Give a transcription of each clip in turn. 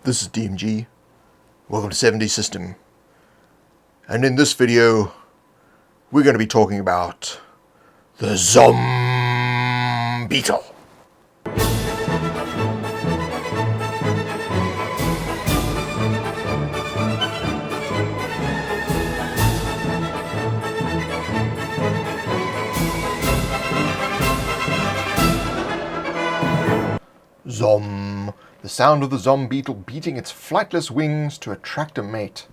This is DMG. Welcome to 7D System. And in this video, we're going to be talking about the Zom Beetle. Zom. The sound of the Zom Beetle beating its flightless wings to attract a mate.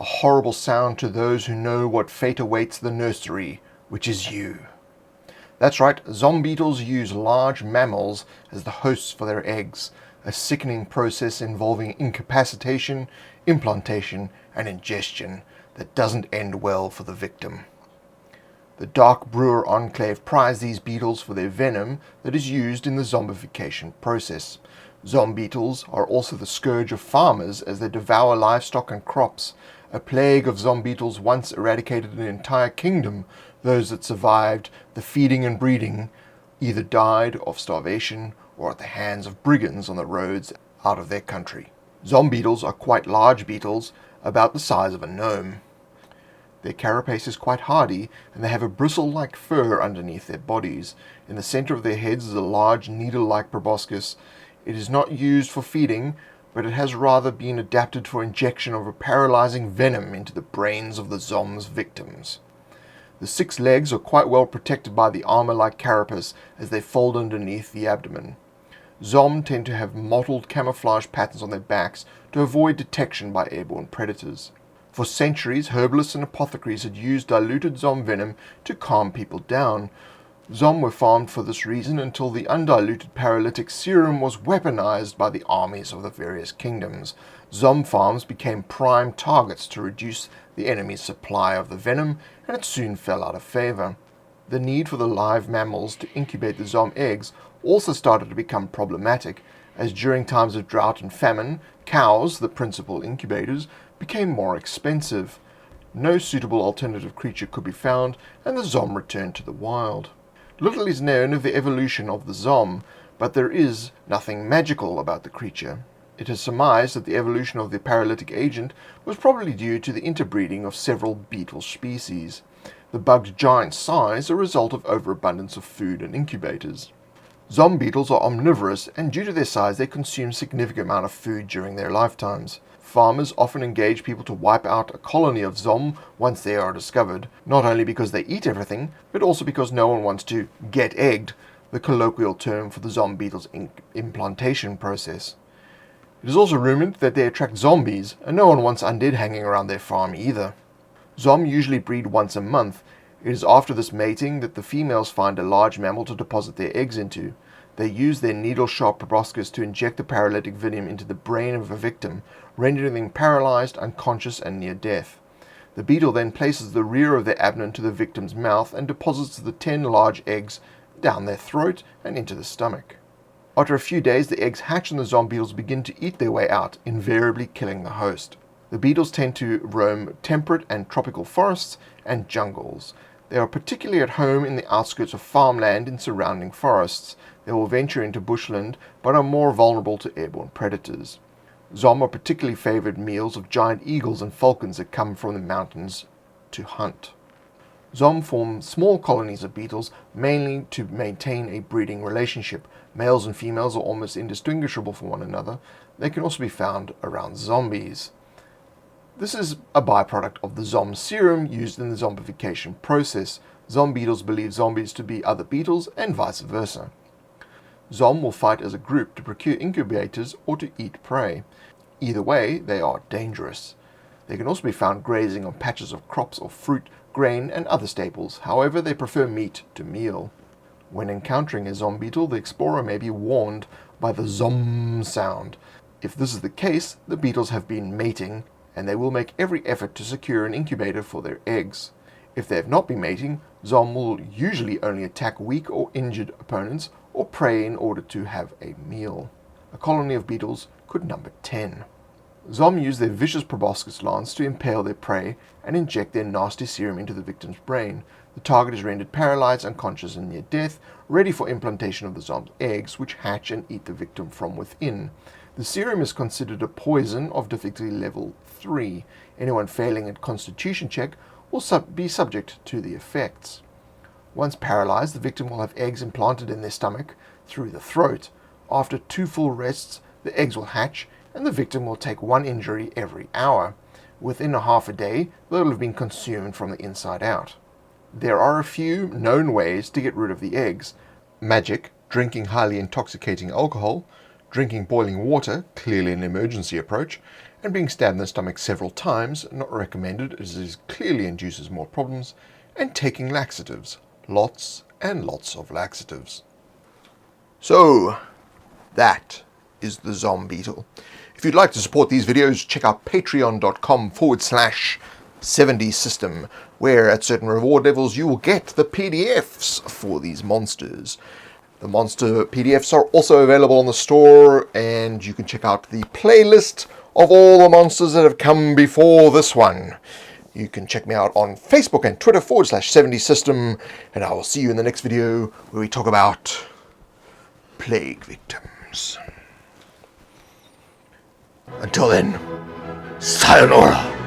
A horrible sound to those who know what fate awaits the nursery, which is you. That's right, Zom Beetles use large mammals as the hosts for their eggs, a sickening process involving incapacitation, implantation, and ingestion that doesn't end well for the victim. The Dark-brewer enclave prize these beetles for their venom that is used in the zombification process. Zom beetles are also the scourge of farmers as they devour livestock and crops. A plague of Zom beetles once eradicated an entire kingdom. Those that survived the feeding and breeding either died of starvation or at the hands of brigands on the roads out of their country. Zom beetles are quite large beetles, about the size of a gnome. Their carapace is quite hardy, and they have a bristle-like fur underneath their bodies. In the center of their heads is a large needle-like proboscis. It is not used for feeding, but it has rather been adapted for injection of a paralyzing venom into the brains of the Zomm's victims. The 6 legs are quite well protected by the armor-like carapace as they fold underneath the abdomen. Zomm tend to have mottled camouflage patterns on their backs to avoid detection by airborne predators. For centuries, herbalists and apothecaries had used diluted Zomm venom to calm people down. Zomm were farmed for this reason until the undiluted paralytic serum was weaponized by the armies of the various kingdoms. Zomm farms became prime targets to reduce the enemy's supply of the venom, and it soon fell out of favor. The need for the live mammals to incubate the Zomm eggs also started to become problematic, as during times of drought and famine, cows, the principal incubators, became more expensive. No suitable alternative creature could be found, and the Zomm returned to the wild. Little is known of the evolution of the Zomm, but there is nothing magical about the creature. It is surmised that the evolution of the paralytic agent was probably due to the interbreeding of several beetle species. The bug's giant size a result of overabundance of food and incubators. Zom beetles are omnivorous, and due to their size they consume a significant amount of food during their lifetimes. Farmers often engage people to wipe out a colony of Zomm once they are discovered, not only because they eat everything, but also because no one wants to get egged, the colloquial term for the Zom beetle's implantation process. It is also rumored that they attract zombies, and no one wants undead hanging around their farm either. Zomm usually breed once a month. It is after this mating that the females find a large mammal to deposit their eggs into. They use their needle-sharp proboscis to inject the paralytic venom into the brain of a victim, rendering them paralyzed, unconscious, and near death. The beetle then places the rear of their abdomen to the victim's mouth and deposits the 10 large eggs down their throat and into the stomach. After a few days, the eggs hatch and the Zom beetles begin to eat their way out, invariably killing the host. The beetles tend to roam temperate and tropical forests and jungles. They are particularly at home in the outskirts of farmland in surrounding forests. They will venture into bushland, but are more vulnerable to airborne predators. Zomm are particularly favored meals of giant eagles and falcons that come from the mountains to hunt. Zomm form small colonies of beetles, mainly to maintain a breeding relationship. Males and females are almost indistinguishable from one another. They can also be found around zombies. This is a byproduct of the Zomm serum used in the zombification process. Zom beetles believe zombies to be other beetles, and vice versa. Zomm will fight as a group to procure incubators or to eat prey. Either way, they are dangerous. They can also be found grazing on patches of crops or fruit, grain, and other staples. However, they prefer meat to meal. When encountering a Zom beetle, the explorer may be warned by the Zomm sound. If this is the case, the beetles have been mating, and they will make every effort to secure an incubator for their eggs. If they have not been mating, Zomm will usually only attack weak or injured opponents or prey in order to have a meal. A colony of beetles could number 10. Zomm use their vicious proboscis lance to impale their prey and inject their nasty serum into the victim's brain. The target is rendered paralyzed, unconscious, and near death, ready for implantation of the Zomm's eggs, which hatch and eat the victim from within. The serum is considered a poison of difficulty level 3. Anyone failing a constitution check will be subject to the effects. Once paralyzed, the victim will have eggs implanted in their stomach through the throat. After 2 full rests, the eggs will hatch, and the victim will take 1 injury every hour. Within a half a day, they will have been consumed from the inside out. There are a few known ways to get rid of the eggs. Magic, drinking highly intoxicating alcohol, drinking boiling water, clearly an emergency approach, and being stabbed in the stomach several times, not recommended as it clearly induces more problems, and taking laxatives. Lots and lots of laxatives. So, that is the Zom Beetle. If you'd like to support these videos, check out patreon.com/70system, where at certain reward levels you will get the PDFs for these monsters. The monster PDFs are also available on the store, and you can check out the playlist of all the monsters that have come before this one. You can check me out on Facebook and Twitter /70system, and I will see you in the next video where we talk about plague victims. Until then, sayonara.